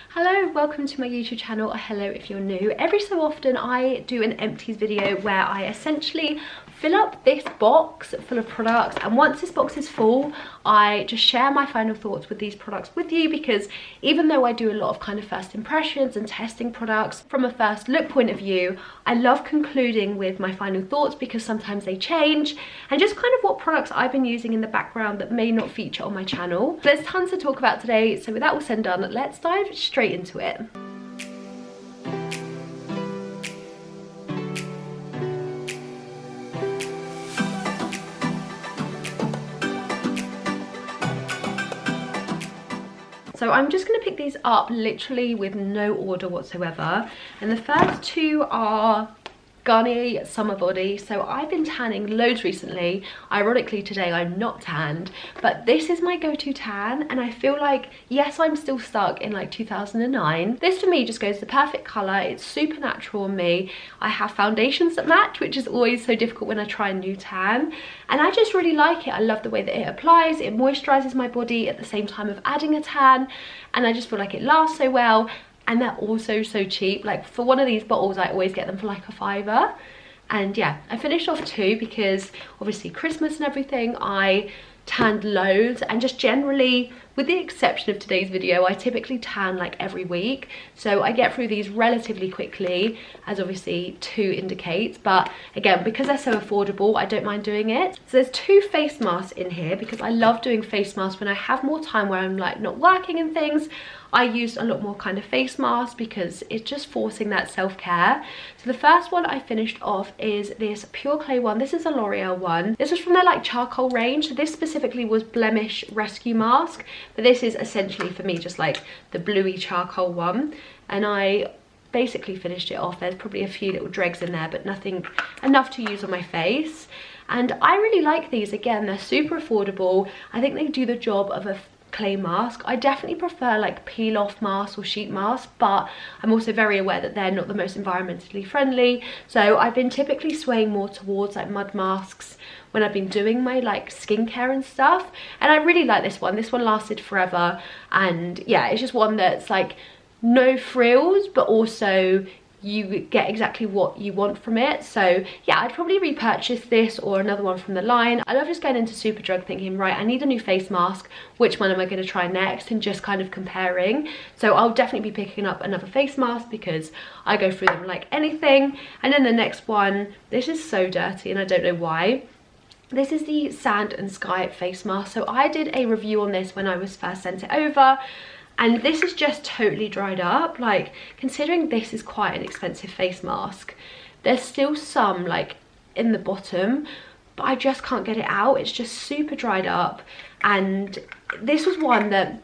Hello, welcome to my YouTube channel, or hello if you're new. Every so often I do an empties video where I essentially fill up this box full of products, and once this box is full I just share my final thoughts with these products with you, because even though I do a lot of kind of first impressions and testing products from a first look point of view, I love concluding with my final thoughts because sometimes they change, and just kind of what products I've been using in the background that may not feature on my channel. There's tons to talk about today, so with that all said and done, let's dive straight into it. So I'm just going to pick these up literally with no order whatsoever, and the first two are Garnier Summer Body. So I've been tanning loads recently. Ironically today I'm not tanned, but this is my go-to tan, and I feel like, yes, I'm still stuck in like 2009. This for me just goes the perfect colour. It's super natural on me. I have foundations that match, which is always so difficult when I try a new tan, and I just really like it. I love the way that it applies. It moisturises my body at the same time of adding a tan, and I just feel like it lasts so well. And they're also so cheap. Like for one of these bottles I always get them for like a £5. And yeah, I finished off two because obviously Christmas and everything, I tanned loads, and just generally, with the exception of today's video, I typically tan like every week, so I get through these relatively quickly, as obviously 2 indicates. But again, because they're so affordable, I don't mind doing it. So there's 2 face masks in here because I love doing face masks when I have more time where I'm like not working and things. I use a lot more kind of face masks because it's just forcing that self-care. So the first one I finished off is this Pure Clay one. This is a L'Oreal one. This was from their like charcoal range. So this specifically was Blemish Rescue Mask, but this is essentially for me just like the bluey charcoal one, and I basically finished it off. There's probably a few little dregs in there, but nothing enough to use on my face. And I really like these. Again, they're super affordable. I think they do the job of a clay mask. I definitely prefer like peel off masks or sheet masks, but I'm also very aware that they're not the most environmentally friendly, so I've been typically swaying more towards like mud masks when I've been doing my like skincare and stuff. And I really like this one. This one lasted forever, and yeah, it's just one that's like no frills, but also you get exactly what you want from it. So yeah, I'd probably repurchase this or another one from the line. I love just going into Superdrug thinking, right, I need a new face mask, which one am I going to try next, and just kind of comparing. So I'll definitely be picking up another face mask because I go through them like anything. And then the next one, this is so dirty and I don't know why. This is the Sand and Sky face mask. So I did a review on this when I was first sent it over, and this is just totally dried up. Like, considering this is quite an expensive face mask, there's still some like in the bottom, but I just can't get it out. It's just super dried up. And this was one that,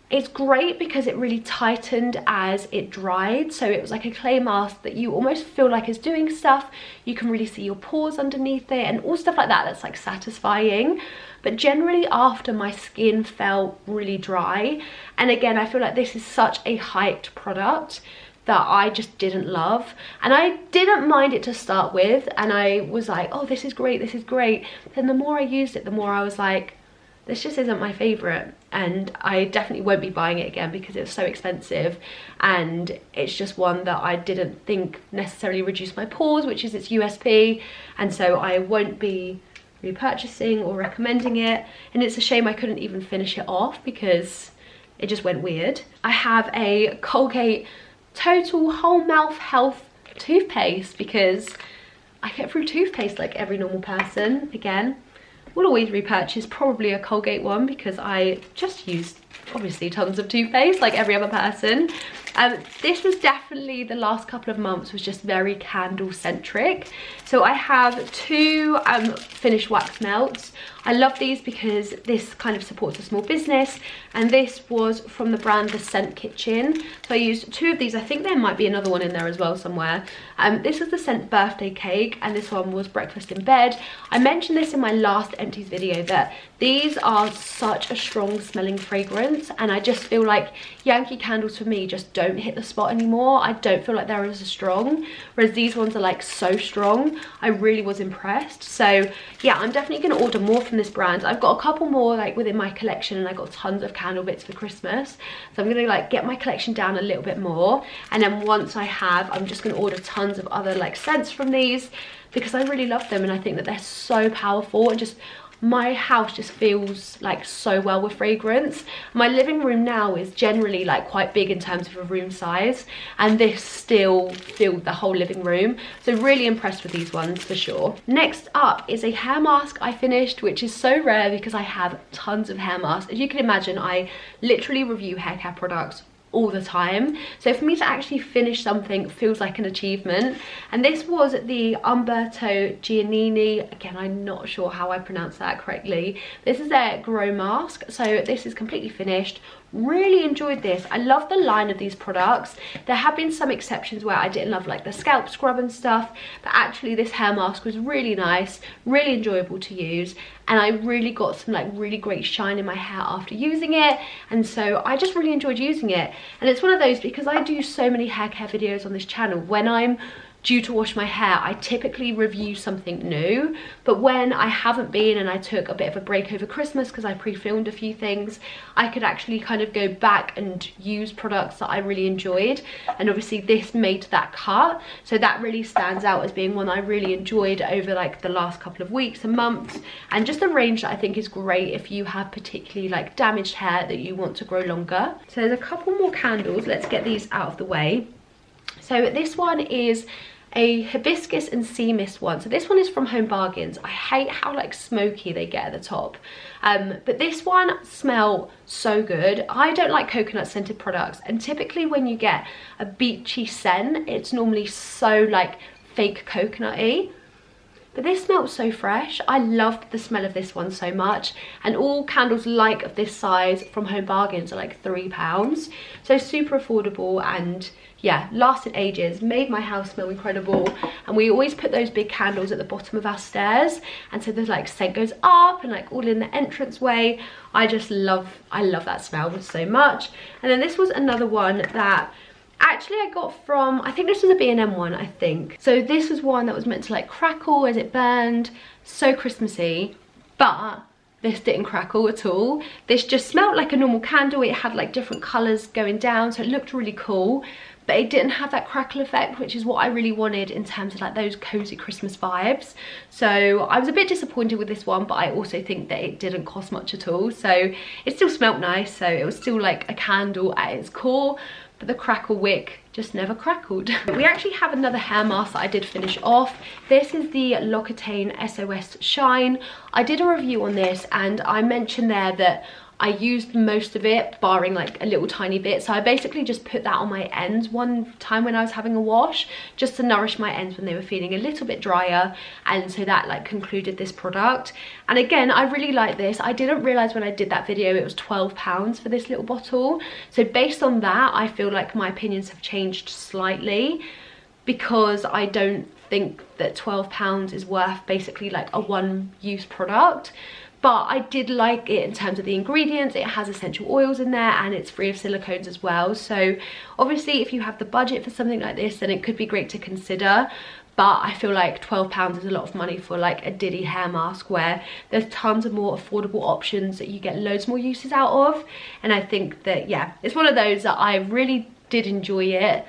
it's great because it really tightened as it dried. So it was like a clay mask that you almost feel like is doing stuff. You can really see your pores underneath it and all stuff like that. That's like satisfying. But generally after, my skin felt really dry. And again, I feel like this is such a hyped product that I just didn't love. And I didn't mind it to start with, and I was like, oh, this is great, this is great. Then the more I used it, the more I was like, this just isn't my favorite, and I definitely won't be buying it again because it's so expensive, and it's just one that I didn't think necessarily reduced my pores, which is its USP, and so I won't be repurchasing or recommending it. And it's a shame I couldn't even finish it off because it just went weird. I have a Colgate Total Whole Mouth Health toothpaste because I get through toothpaste like every normal person. Again, will always repurchase probably a Colgate one because I just use obviously tons of toothpaste like every other person. This was definitely, the last couple of months was just very candle centric. So I have 2 finished wax melts. I love these because this kind of supports a small business, and this was from the brand The Scent Kitchen. So I used 2 of these. I think there might be another one in there as well somewhere. This is the Scent Birthday Cake, and this one was Breakfast in Bed. I mentioned this in my last empties video that these are such a strong smelling fragrance, and I just feel like Yankee candles for me just don't hit the spot anymore. I don't feel like they're as strong, whereas these ones are like so strong. I really was impressed. So yeah, I'm definitely going to order more from from this brand. I've got a couple more like within my collection, and I got tons of candle bits for Christmas, so I'm gonna like get my collection down a little bit more, and then once I have, I'm just gonna order tons of other like scents from these, because I really love them and I think that they're so powerful, and just my house just feels like so well with fragrance. My living room now is generally like quite big in terms of a room size, and this still filled the whole living room, so really impressed with these ones for sure. Next up is a hair mask I finished, which is so rare because I have tons of hair masks. As you can imagine, I literally review hair care products all the time, so for me to actually finish something feels like an achievement. And this was the Umberto Giannini, again I'm not sure how I pronounce that correctly. This is their Grow mask, so this is completely finished. Really enjoyed this. I love the line of these products. There have been some exceptions where I didn't love like the scalp scrub and stuff, but actually this hair mask was really nice, really enjoyable to use, and I really got some like really great shine in my hair after using it, and so I just really enjoyed using it. And it's one of those, because I do so many hair care videos on this channel, when I'm due to wash my hair I typically review something new, but when I haven't been and I took a bit of a break over Christmas because I pre-filmed a few things, I could actually kind of go back and use products that I really enjoyed, and obviously this made that cut, so that really stands out as being one I really enjoyed over like the last couple of weeks and months, and just a range that I think is great if you have particularly like damaged hair that you want to grow longer. So there's a couple more candles, let's get these out of the way. So this one is a hibiscus and sea mist one. So this one is from Home Bargains. I hate how like smoky they get at the top, but this one smells so good. I don't like coconut scented products, and typically when you get a beachy scent, it's normally so like fake coconutty. But this smells so fresh. I loved the smell of this one so much, and all candles like of this size from Home Bargains are like £3, so super affordable, and yeah, lasted ages, made my house smell incredible. And we always put those big candles at the bottom of our stairs, and so there's like scent goes up and like all in the entranceway. I love that smell so much. And then this was another one that actually I got from, I think this was a B&M one, I think. So this was one that was meant to like crackle as it burned, so Christmassy, but this didn't crackle at all. This just smelled like a normal candle. It had like different colours going down, so it looked really cool, but it didn't have that crackle effect, which is what I really wanted in terms of like those cozy Christmas vibes. So I was a bit disappointed with this one, but I also think that it didn't cost much at all, so it still smelled nice, so it was still like a candle at its core, but the crackle wick just never crackled. We actually have another hair mask that I did finish off. This is the L'Occitane SOS Shine. I did a review on this and I mentioned there that I used most of it, barring like a little tiny bit, so I basically just put that on my ends one time when I was having a wash, just to nourish my ends when they were feeling a little bit drier, and so that like concluded this product. And again, I really like this. I didn't realise when I did that video it was £12 for this little bottle, so based on that I feel like my opinions have changed slightly, because I don't think that £12 is worth basically like a one-use product. But I did like it in terms of the ingredients. It has essential oils in there and it's free of silicones as well. So obviously if you have the budget for something like this, then it could be great to consider. But I feel like £12 is a lot of money for like a Diddy hair mask, where there's tons of more affordable options that you get loads more uses out of. And I think that, yeah, it's one of those that I really did enjoy it,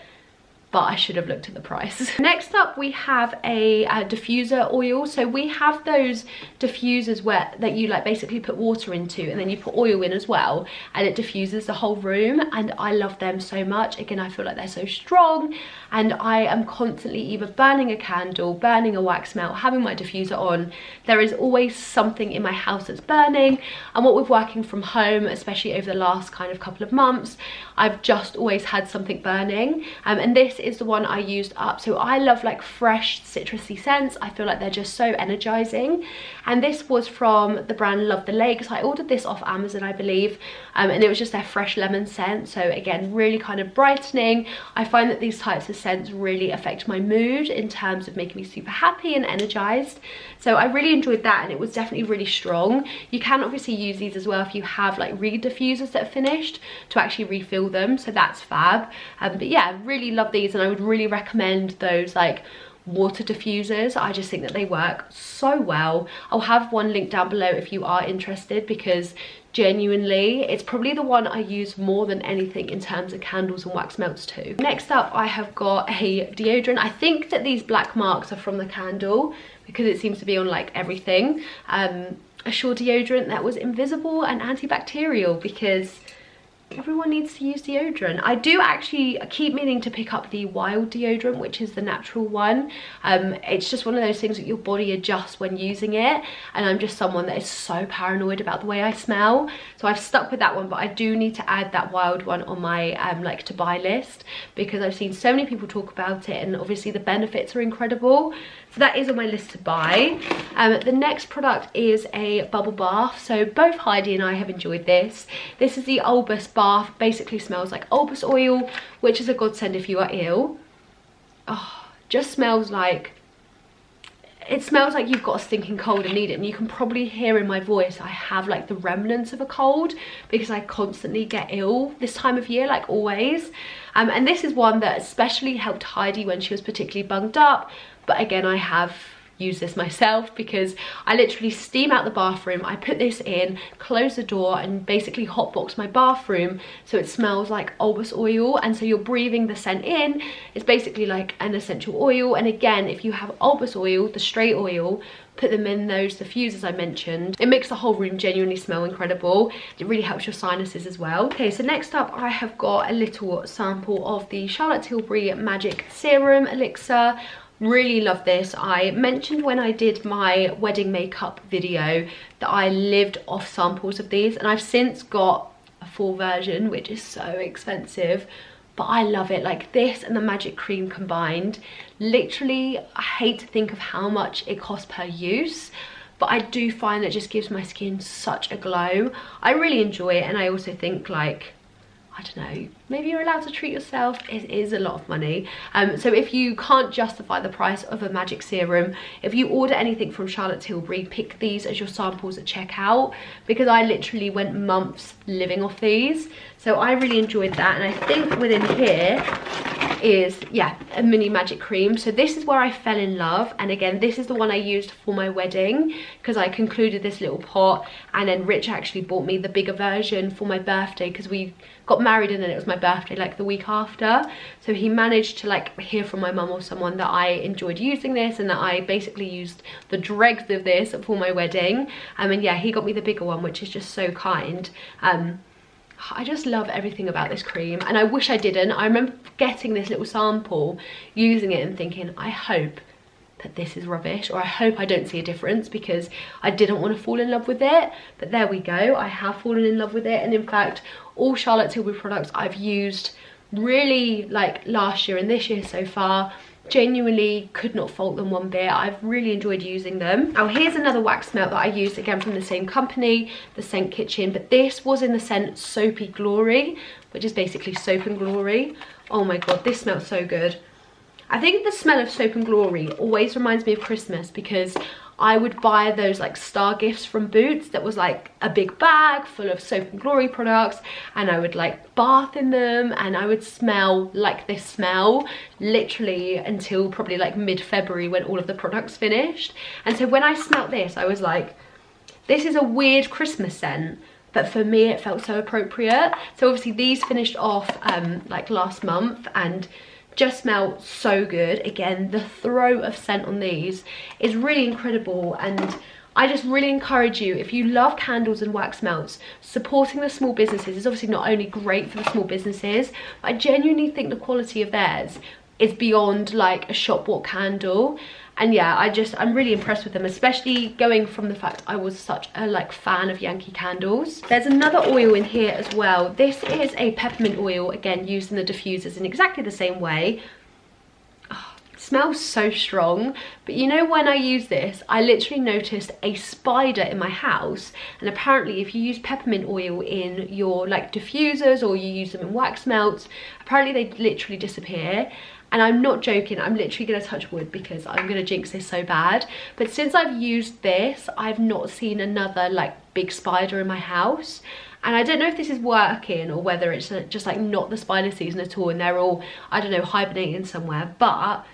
but I should have looked at the price. Next up we have a diffuser oil. So we have those diffusers that you like basically put water into and then you put oil in as well, and it diffuses the whole room, and I love them so much. Again, I feel like they're so strong, and I am constantly either burning a candle, burning a wax melt, having my diffuser on. There is always something in my house that's burning, and what with working from home, especially over the last kind of couple of months, I've just always had something burning, and this is the one I used up. So I love like fresh citrusy scents. I feel like they're just so energizing, and this was from the brand Love the Lakes. I ordered this off Amazon, I believe, and it was just their fresh lemon scent. So again, really kind of brightening. I find that these types of scents really affect my mood in terms of making me super happy and energized, so I really enjoyed that, and it was definitely really strong. You can obviously use these as well if you have like reed diffusers that are finished to actually refill them, so that's fab. But yeah, really love these, and I would really recommend those like water diffusers. I just think that they work so well. I'll have one link down below if you are interested, because genuinely it's probably the one I use more than anything in terms of candles and wax melts too. Next up, I have got a deodorant. I think that these black marks are from the candle because it seems to be on like everything. A Sure deodorant that was invisible and antibacterial, because everyone needs to use deodorant. I do actually keep meaning to pick up the Wild deodorant, which is the natural one. It's just one of those things that your body adjusts when using it, and I'm just someone that is so paranoid about the way I smell, so I've stuck with that one. But I do need to add that Wild one on my like to buy list, because I've seen so many people talk about it, and obviously the benefits are incredible. So that is on my list to buy. The next product is a bubble bath. So both Heidi and I have enjoyed this. This is the Albus bath. Basically smells like Albus oil, which is a godsend if you are ill. Oh, just smells like, it smells like you've got a stinking cold and need it. And you can probably hear in my voice I have like the remnants of a cold, because I constantly get ill this time of year, like always. And this is one that especially helped Heidi when she was particularly bunged up. But again, I have used this myself, because I literally steam out the bathroom, I put this in, close the door, and basically hotbox my bathroom so it smells like Albus oil. And so you're breathing the scent in. It's basically like an essential oil. And again, if you have Albus oil, the straight oil, put them in those diffusers I mentioned. It makes the whole room genuinely smell incredible. It really helps your sinuses as well. Okay, so next up I have got a little sample of the Charlotte Tilbury Magic Serum Elixir. Really love this. I mentioned when I did my wedding makeup video that I lived off samples of these, and I've since got a full version, which is so expensive, but I love it. Like this and the Magic Cream combined, literally I hate to think of how much it costs per use, but I do find that it just gives my skin such a glow. I really enjoy it, and I also think, like, I don't know, maybe you're allowed to treat yourself. It is a lot of money. So if you can't justify the price of a magic serum, if you order anything from Charlotte Tilbury, pick these as your samples at checkout, because I literally went months living off these. So I really enjoyed that. And I think within here is, yeah, a mini magic cream. So this is where I fell in love, and again, this is the one I used for my wedding, because I concluded this little pot, and then Rich actually bought me the bigger version for my birthday, because we got married and then it was my birthday like the week after. So he managed to like hear from my mum or someone that I enjoyed using this, and that I basically used the dregs of this for my wedding. And yeah, he got me the bigger one, which is just so kind. I just love everything about this cream, and I wish I didn't. I remember getting this little sample, using it and thinking, I hope that this is rubbish, or I hope I don't see a difference, because I didn't want to fall in love with it. But there we go, I have fallen in love with it. And in fact, all Charlotte Tilbury products I've used really like last year and this year so far, genuinely could not fault them one bit. I've really enjoyed using them. Oh, here's another wax melt that I used, again from the same company, the Scent Kitchen, but this was in the scent Soapy Glory, which is basically soap and glory. Oh my god, this smells so good. I think the smell of Soap and Glory always reminds me of Christmas, because I would buy those like star gifts from Boots that was like a big bag full of Soap and Glory products, and I would like bath in them, and I would smell like this smell literally until probably like mid-February, when all of the products finished. And so when I smelt this, I was like, this is a weird Christmas scent, but for me it felt so appropriate. So obviously these finished off like last month, and just smell so good. Again, the throw of scent on these is really incredible, and I just really encourage you, if you love candles and wax melts, supporting the small businesses is obviously not only great for the small businesses, but I genuinely think the quality of theirs is beyond like a shop walk candle. And yeah, I'm really impressed with them, especially going from the fact I was such a like fan of Yankee candles. There's another oil in here as well. This is a peppermint oil, again used in the diffusers in exactly the same way. Oh, it smells so strong, but you know, when I use this, I literally noticed a spider in my house, and apparently if you use peppermint oil in your like diffusers, or you use them in wax melts, apparently they literally disappear. And I'm not joking, I'm literally gonna touch wood because I'm gonna jinx this so bad. But since I've used this, I've not seen another like big spider in my house. And I don't know if this is working, or whether it's just like not the spider season at all, and they're all, I don't know, hibernating somewhere. But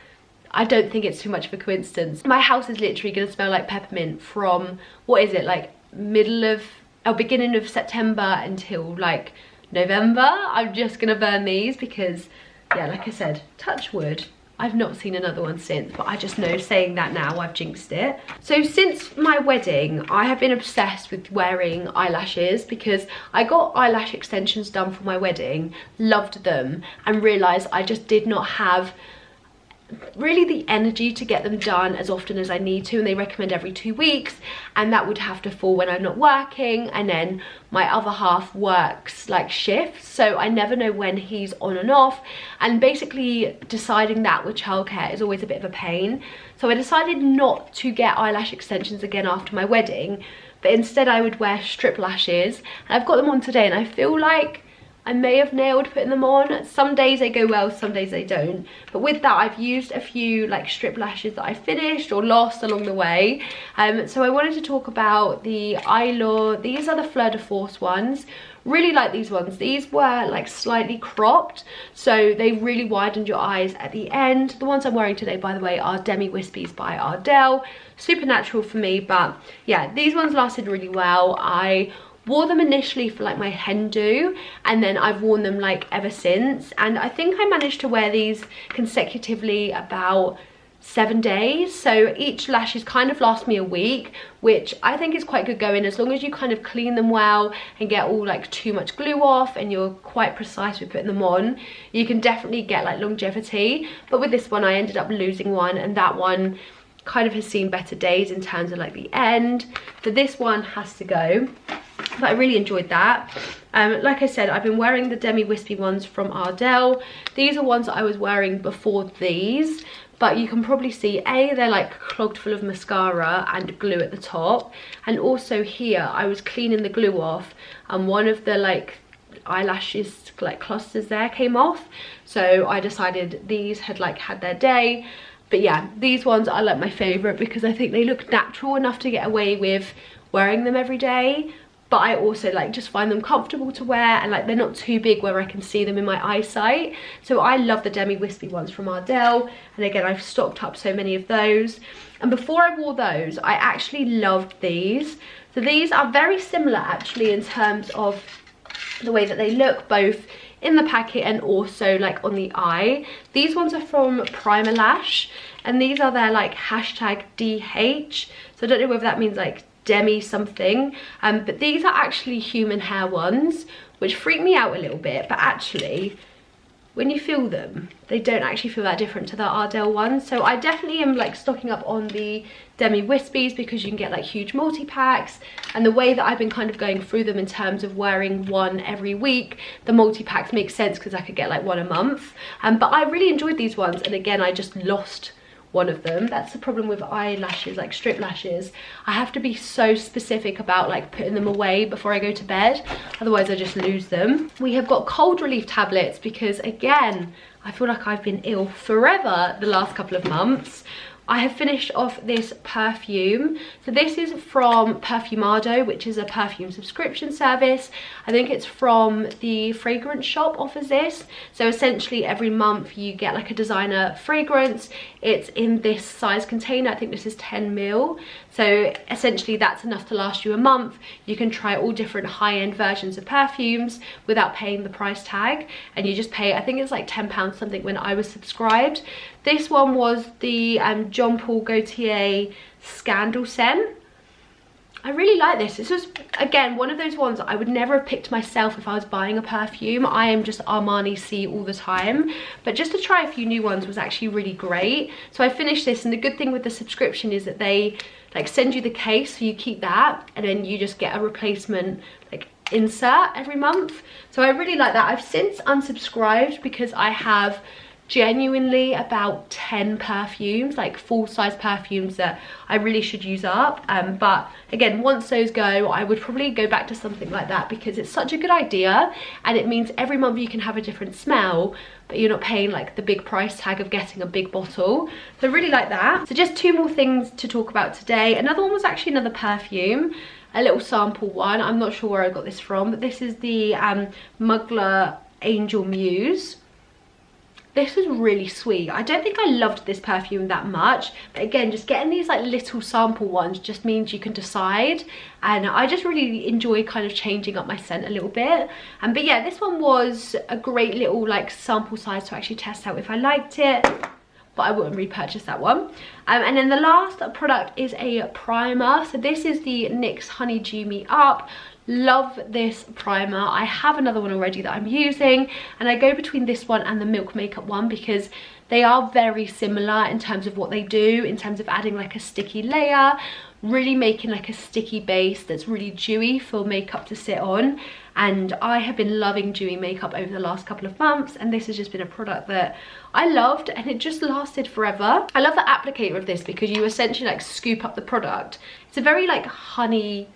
I don't think it's too much of a coincidence. My house is literally going to smell like peppermint from, what is it, like beginning of September until like November. I'm just going to burn these because, yeah, like I said, touch wood, I've not seen another one since, but I just know saying that now I've jinxed it. So since my wedding, I have been obsessed with wearing eyelashes because I got eyelash extensions done for my wedding, loved them, and realised I just did not have really the energy to get them done as often as I need to, and they recommend every 2 weeks, and that would have to fall when I'm not working, and then my other half works like shifts, so I never know when he's on and off, and basically deciding that with childcare is always a bit of a pain. So I decided not to get eyelash extensions again after my wedding, but instead I would wear strip lashes, and I've got them on today, and I feel like I may have nailed putting them on. Some days they go well, some days they don't. But with that, I've used a few like strip lashes that I finished or lost along the way. So I wanted to talk about the Eyelash. These are the Fleur de Force ones. Really like these ones. These were like slightly cropped, so they really widened your eyes at the end. The ones I'm wearing today, by the way, are Demi Wispies by Ardell. Super natural for me, but yeah, these ones lasted really well. I wore them initially for like my hen do, and then I've worn them like ever since, and I think I managed to wear these consecutively about 7 days, so each lashes kind of last me a week, which I think is quite good going, as long as you kind of clean them well and get all like too much glue off and you're quite precise with putting them on. You can definitely get like longevity, but with this one I ended up losing one, and that one kind of has seen better days in terms of like the end, so this one has to go. But I really enjoyed that. Like I said, I've been wearing the Demi Wispy ones from Ardell. These are ones that I was wearing before these, but you can probably see, they're like clogged full of mascara and glue at the top, and also here I was cleaning the glue off, and one of the like eyelashes like clusters there came off, so I decided these had like had their day. But yeah, these ones are like my favorite because I think they look natural enough to get away with wearing them every day, but I also like just find them comfortable to wear, and like they're not too big where I can see them in my eyesight. So I love the Demi Wispy ones from Ardell, and again I've stocked up so many of those. And before I wore those, I actually loved these. So these are very similar actually in terms of the way that they look, both in the packet and also like on the eye. These ones are from Eyelash, and these are their like #DH, so I don't know whether that means like Demi something, but these are actually human hair ones, which freak me out a little bit, but actually when you feel them, they don't actually feel that different to the Ardell ones. So I definitely am like stocking up on the Demi Wispies because you can get like huge multi-packs, and the way that I've been kind of going through them in terms of wearing one every week, the multi-packs make sense because I could get like one a month. But I really enjoyed these ones, and again I just lost one of them. That's the problem with eyelashes, like strip lashes. I have to be so specific about like putting them away before I go to bed, otherwise I just lose them. We have got cold relief tablets because again I feel like I've been ill forever the last couple of months. I have finished off this perfume. So this is from Perfumado, which is a perfume subscription service. I think it's from the fragrance shop offers this. So essentially every month you get like a designer fragrance. It's in this size container. I think this is 10 ml. So essentially that's enough to last you a month. You can try all different high-end versions of perfumes without paying the price tag. And you just pay, I think it's like £10 something when I was subscribed. This one was the Jean Paul Gaultier Scandal scent. I really like this. This was, again, one of those ones I would never have picked myself if I was buying a perfume. I am just Armani C all the time. But just to try a few new ones was actually really great. So I finished this, and the good thing with the subscription is that they like send you the case, so you keep that, and then you just get a replacement like insert every month. So I really like that. I've since unsubscribed because I have genuinely about 10 perfumes, like full-size perfumes that I really should use up. But again, once those go, I would probably go back to something like that because it's such a good idea, and it means every month you can have a different smell, but you're not paying like the big price tag of getting a big bottle. So I really like that. So just two more things to talk about today. Another one was actually another perfume, a little sample one. I'm not sure where I got this from, but this is the Mugler Angel Muse. This is really sweet. I don't think I loved this perfume that much, but again, just getting these like little sample ones just means you can decide, and I just really enjoy kind of changing up my scent a little bit. But yeah, this one was a great little like sample size to actually test out if I liked it, but I wouldn't repurchase that one. And then the last product is a primer. So this is the NYX Honey Dew Me Up. Love this primer. I have another one already that I'm using, and I go between this one and the Milk Makeup one because they are very similar in terms of what they do, in terms of adding like a sticky layer, really making like a sticky base that's really dewy for makeup to sit on. And I have been loving dewy makeup over the last couple of months, and this has just been a product that I loved, and it just lasted forever. I love the applicator of this because you essentially like scoop up the product. It's a very like honey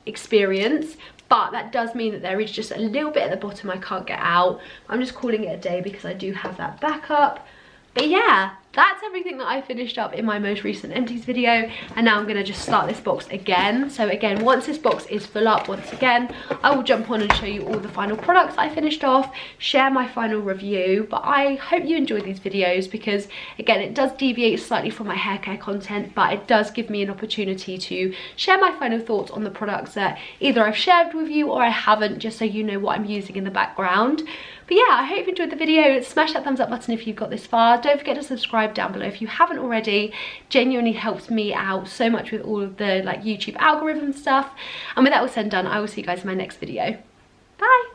experience, but that does mean that there is just a little bit at the bottom I can't get out. I'm just calling it a day because I do have that backup. But yeah, that's everything that I finished up in my most recent empties video, and now I'm going to just start this box again. So again, once this box is full up once again, I will jump on and show you all the final products I finished off, share my final review. But I hope you enjoy these videos because again, it does deviate slightly from my hair care content, but it does give me an opportunity to share my final thoughts on the products that either I've shared with you or I haven't, just so you know what I'm using in the background. But yeah, I hope you enjoyed the video. Smash that thumbs up button if you've got this far. Don't forget to subscribe down below if you haven't already. Genuinely helps me out so much with all of the like YouTube algorithm stuff. And with that all said and done, I will see you guys in my next video. Bye.